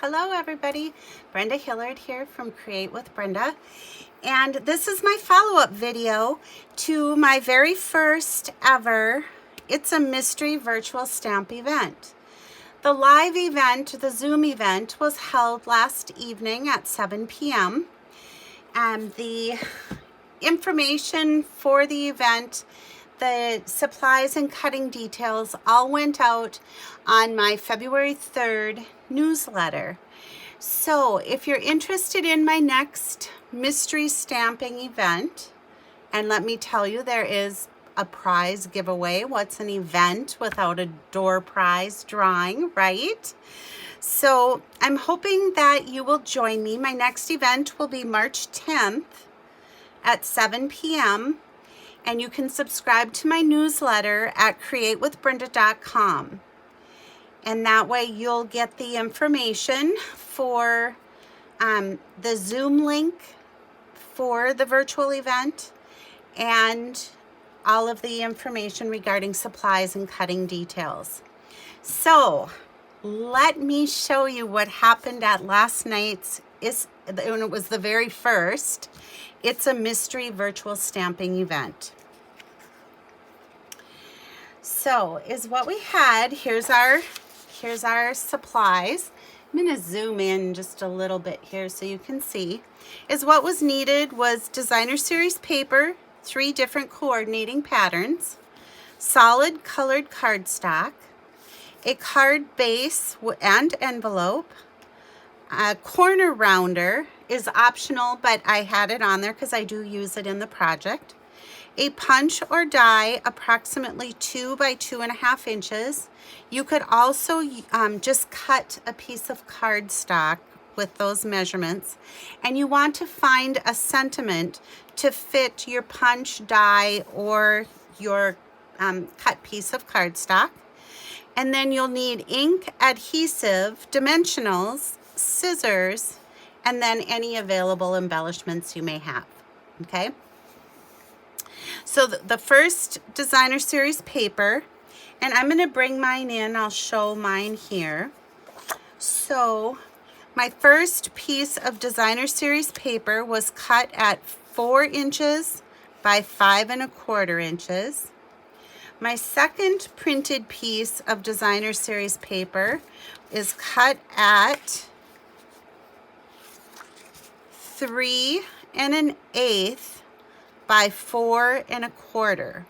Hello everybody, Brenda Hillard here from Create with Brenda, and this is my follow-up video to my very first ever It's a Mystery virtual stamp event. The live event, the Zoom event, was held last evening at 7 p.m. and the information for the event, the supplies and cutting details all went out on my February 3rd newsletter. So if you're interested in my next mystery stamping event, and let me tell you, there is a prize giveaway. What's an event without a door prize drawing, right? So I'm hoping that you will join me. My next event will be March 10th at 7 p.m. and you can subscribe to my newsletter at createwithbrenda.com. And that way you'll get the information for the Zoom link for the virtual event and all of the information regarding supplies and cutting details. So let me show you what happened at last night's, when it was the very first It's a Mystery virtual stamping event. So is what we had. Here's our supplies. I'm going to zoom in just a little bit here so you can see. Is what was needed was designer series paper, 3 different coordinating patterns, solid colored cardstock, a card base and envelope, a corner rounder is optional, but I had it on there because I do use it in the project. A punch or die approximately 2 by 2.5 inches. You could also just cut a piece of cardstock with those measurements, and you want to find a sentiment to fit your punch, die, or your cut piece of cardstock. And then you'll need ink, adhesive, dimensionals, scissors, and then any available embellishments you may have. Okay? So the first designer series paper, and I'm going to bring mine in. I'll show mine here. So my first piece of designer series paper was cut at 4 inches by 5.25 inches. My second printed piece of designer series paper is cut at 3 1/8 by 4.25.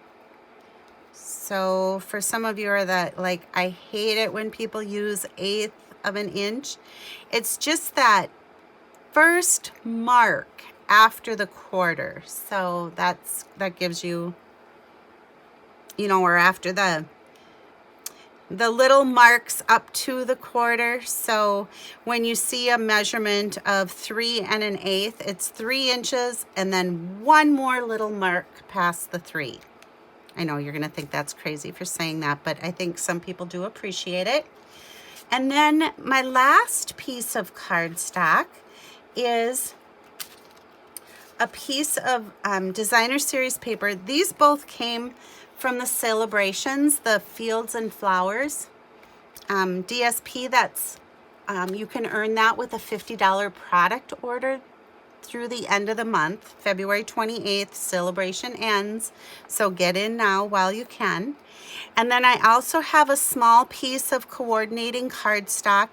So for some of you are that, like, I hate it when people use 1/8 of an inch. It's just that first mark after the quarter. So that gives you, or after the little marks up to the quarter. So when you see a measurement of 3 1/8, it's 3 inches and then one more little mark past the 3. I know you're going to think that's crazy for saying that, but I think some people do appreciate it. And then my last piece of cardstock is a piece of designer series paper. These both came from the Sale-a-brations, the Fields and Flowers DSP. That's you can earn that with a $50 product order through the end of the month. February 28th, Sale-a-bration ends, so get in now while you can. And then I also have a small piece of coordinating cardstock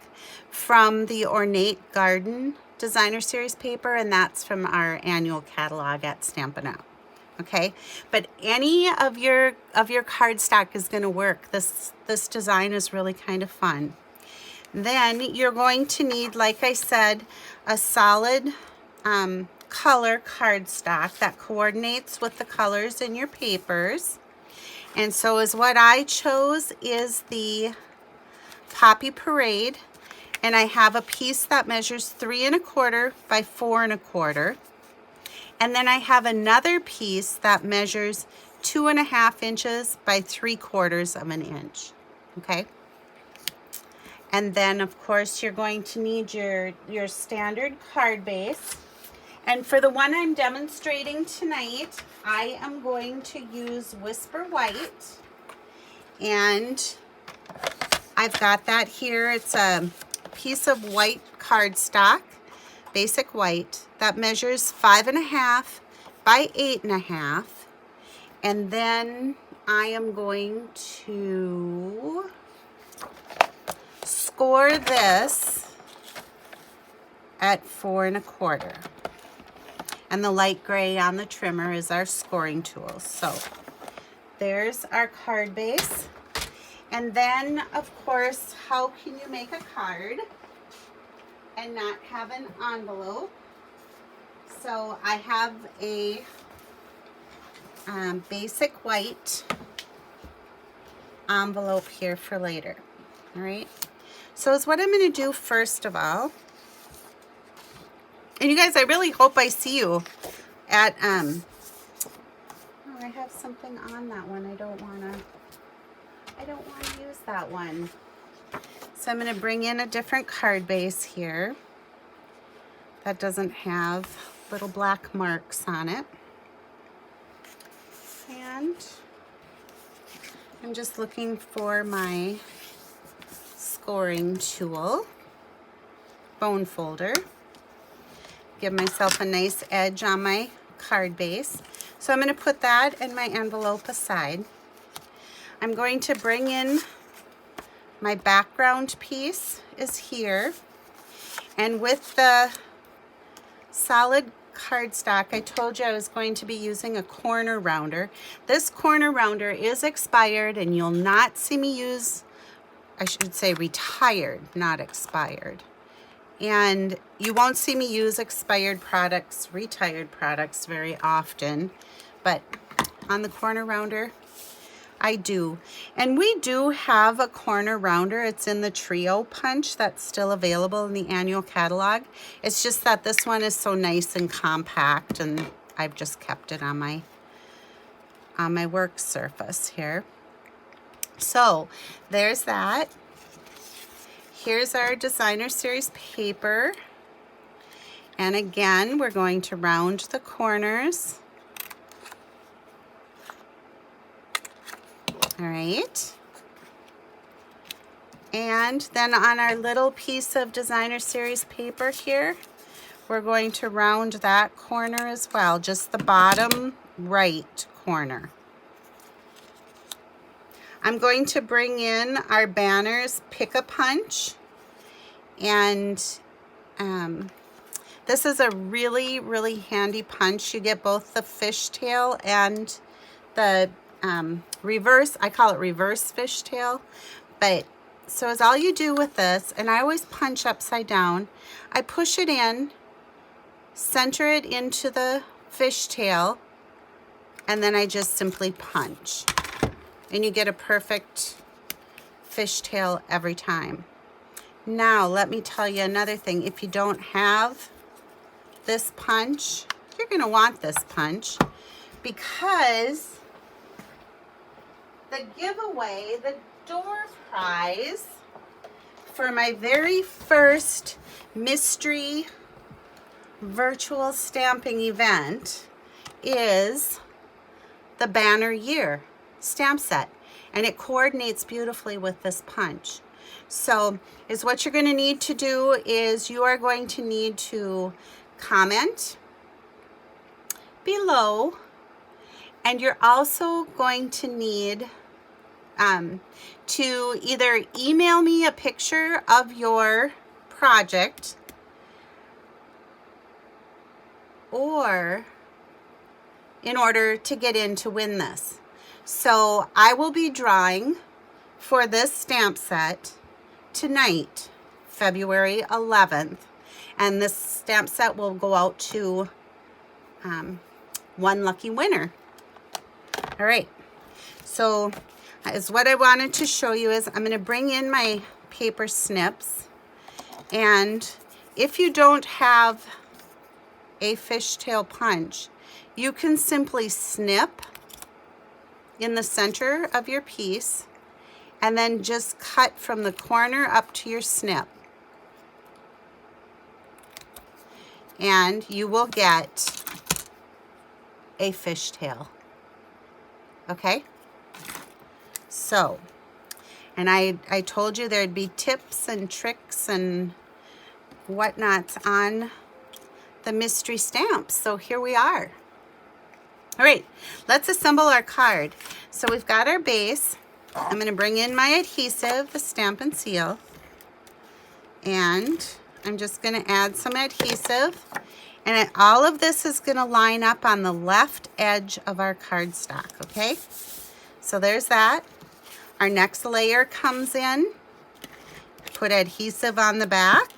from the Ornate Garden designer series paper, and that's from our annual catalog at Stampin' Up. Okay, but any of your cardstock is going to work. This design is really kind of fun. Then you're going to need, like I said, a solid color cardstock that coordinates with the colors in your papers. And so is what I chose is the Poppy Parade, and I have a piece that measures 3 1/4 by 4 1/4. And then I have another piece that measures 2.5 inches by 3/4 of an inch. Okay. And then of course you're going to need your standard card base. And for the one I'm demonstrating tonight, I am going to use Whisper White. And I've got that here. It's a piece of white cardstock, basic white, that measures 5.5 by 8.5. And then I am going to score this at 4.25. And the light gray on the trimmer is our scoring tool. So there's our card base. And then, of course, how can you make a card and not have an envelope? So I have a basic white envelope here for later. All right. So is what I'm going to do first of all. And you guys, I really hope I see you at oh, I have something on that one. I don't want to use that one. So I'm going to bring in a different card base here that doesn't have little black marks on it. And I'm just looking for my scoring tool, bone folder. Give myself a nice edge on my card base. So I'm going to put that and my envelope aside. I'm going to bring in my background piece is here. And with the solid cardstock, I told you I was going to be using a corner rounder. This corner rounder is expired and you'll not see me use, I should say retired, not expired. And you won't see me use expired products, retired products very often, but on the corner rounder, I do. And we do have a corner rounder. It's in the trio punch that's still available in the annual catalog. It's just that this one is so nice and compact, and I've just kept it on my work surface here. So there's that. Here's our designer series paper. And again, we're going to round the corners. All right. And then on our little piece of designer series paper here, we're going to round that corner as well, just the bottom right corner. I'm going to bring in our banners Pick-a-Punch, and this is a really, really handy punch. You get both the fishtail and the reverse, I call it reverse fishtail, but so is all you do with this, and I always punch upside down. I push it in, center it into the fishtail, and then I just simply punch. And you get a perfect fishtail every time. Now, let me tell you another thing. If you don't have this punch, you're going to want this punch, because the giveaway, the door prize for my very first mystery virtual stamping event is the Banner Year stamp set, and it coordinates beautifully with this punch. So is what you're going to need to do is you are going to need to comment below, and you're also going to need to either email me a picture of your project, or in order to get in to win this. So I will be drawing for this stamp set tonight, February 11th, and this stamp set will go out to one lucky winner. All right, so is what I wanted to show you is I'm going to bring in my paper snips, and if you don't have a fishtail punch, you can simply snip in the center of your piece and then just cut from the corner up to your snip, and you will get a fishtail. Okay, so, And I told you there'd be tips and tricks and whatnots on the mystery stamps. So here we are. All right, let's assemble our card. So we've got our base. I'm going to bring in my adhesive, the Stamp and Seal. And I'm just going to add some adhesive. And all of this is going to line up on the left edge of our cardstock, okay? So there's that. Our next layer comes in. Put adhesive on the back.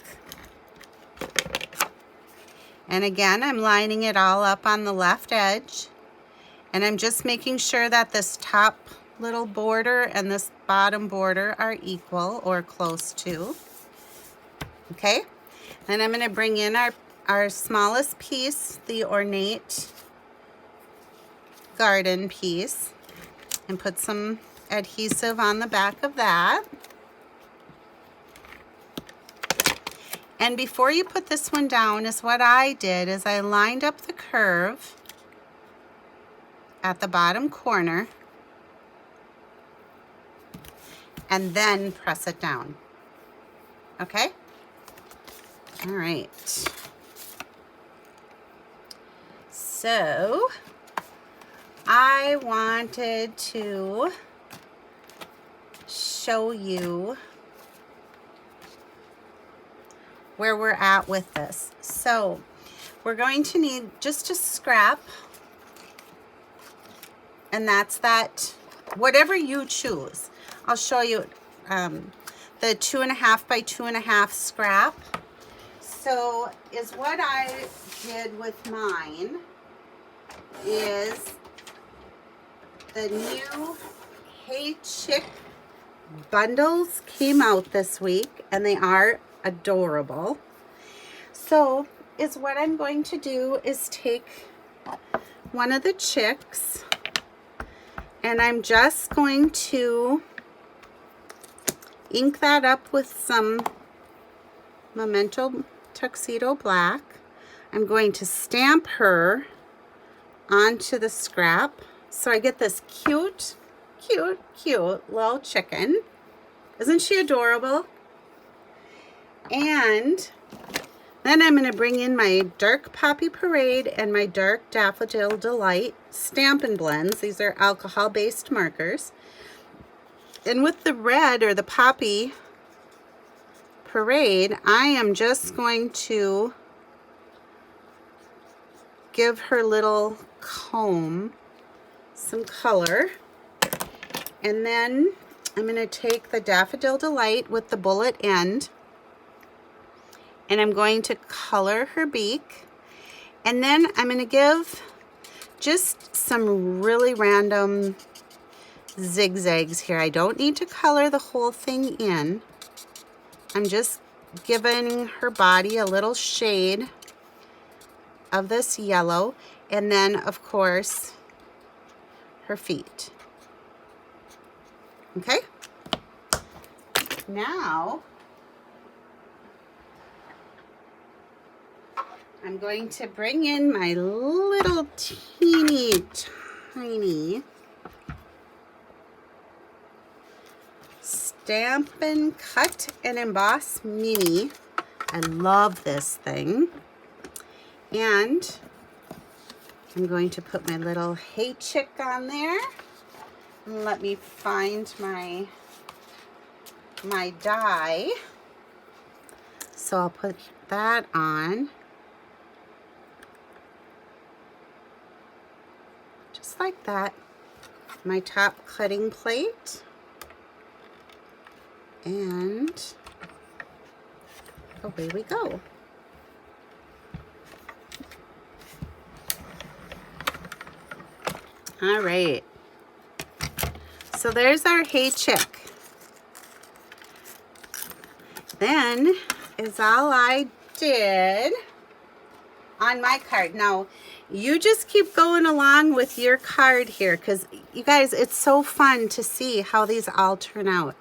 And again, I'm lining it all up on the left edge. And I'm just making sure that this top little border and this bottom border are equal or close to. Okay? Then I'm going to bring in our smallest piece, the ornate garden piece, and put some adhesive on the back of that. And before you put this one down, is what I did is I lined up the curve at the bottom corner and then press it down. Okay? All right. So I wanted to show you where we're at with this. So we're going to need just a scrap, and that's that, whatever you choose. I'll show you the 2.5 by 2.5 scrap. So is what I did with mine is the new Hey Chick bundles came out this week, and they are adorable. So is what I'm going to do is take one of the chicks, and I'm just going to ink that up with some Memento Tuxedo Black. I'm going to stamp her onto the scrap so I get this cute little chicken. Isn't she adorable? And then I'm going to bring in my dark Poppy Parade and my dark Daffodil Delight Stampin' Blends. These are alcohol-based markers. And with the red, or the Poppy Parade, I am just going to give her little comb some color. And then I'm going to take the Daffodil Delight with the bullet end, and I'm going to color her beak. And then I'm going to give just some really random zigzags here. I don't need to color the whole thing in. I'm just giving her body a little shade of this yellow, and then of course her feet. Okay? Now I'm going to bring in my little teeny tiny Stampin' Cut and Emboss Mini. I love this thing. And I'm going to put my little Hey Chick on there. And let me find my die. So I'll put that on. Just like that. My top cutting plate. And away we go. All right. So there's our Hey Chick. Then is all I did on my card. Now, you just keep going along with your card here, because you guys, it's so fun to see how these all turn out.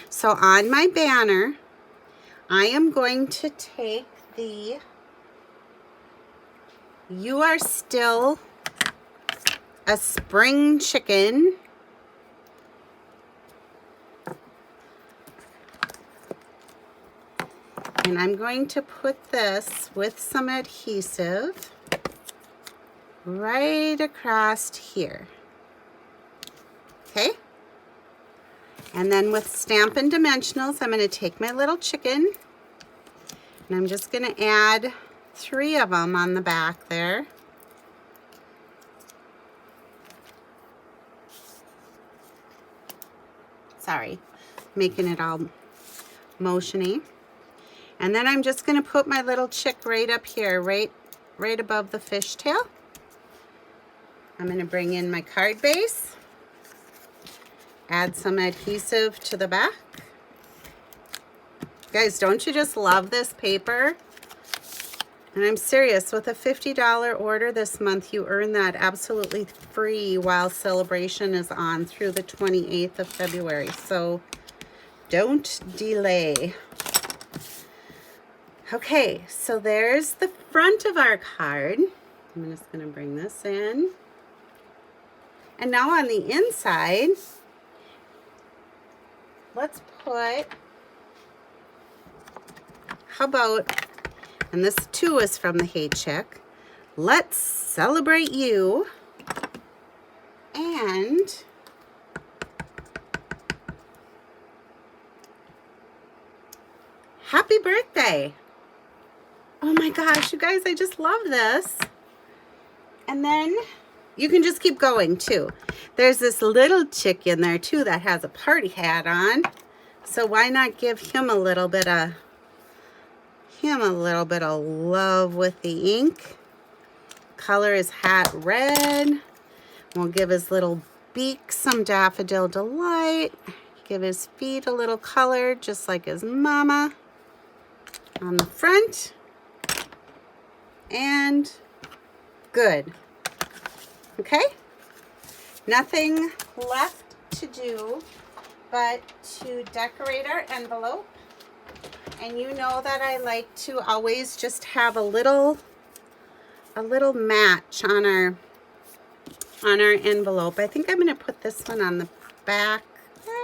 So on my banner, I am going to take the You Are Still a Spring Chicken And I'm going to put this with some adhesive right across here. Okay? And then with Stampin' Dimensionals, I'm going to take my little chicken and I'm just going to add 3 of them on the back there. Sorry, making it all motiony. And then I'm just going to put my little chick right up here, right above the fishtail. I'm going to bring in my card base, add some adhesive to the back. Guys, don't you just love this paper? And I'm serious, with a $50 order this month, you earn that absolutely free while Sale-a-bration is on through the 28th of February. So don't delay. Okay, so there's the front of our card. I'm just going to bring this in. And now on the inside, let's put, how about, and this too is from the Hey Chick, let's celebrate you, and happy birthday. Oh my gosh, you guys, I just love this. And then you can just keep going too. There's this little chick in there too that has a party hat on. So why not give him a little bit of love with the ink. Color his hat red. We'll give his little beak some Daffodil Delight. Give his feet a little color just like his mama on the front. And good. Okay? Nothing left to do but to decorate our envelope. And you know that I like to always just have a little match on our envelope. I think I'm going to put this one on the back.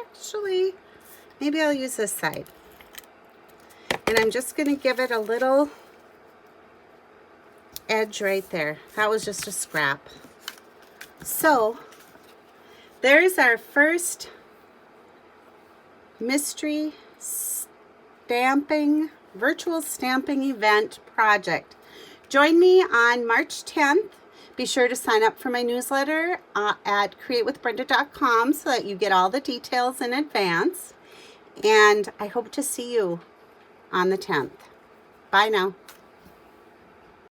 Actually, maybe I'll use this side. And I'm just going to give it a little edge right there. That was just a scrap. So there's our first mystery virtual stamping event project. Join me on March 10th. Be sure to sign up for my newsletter at createwithbrenda.com so that you get all the details in advance. And I hope to see you on the 10th. Bye now.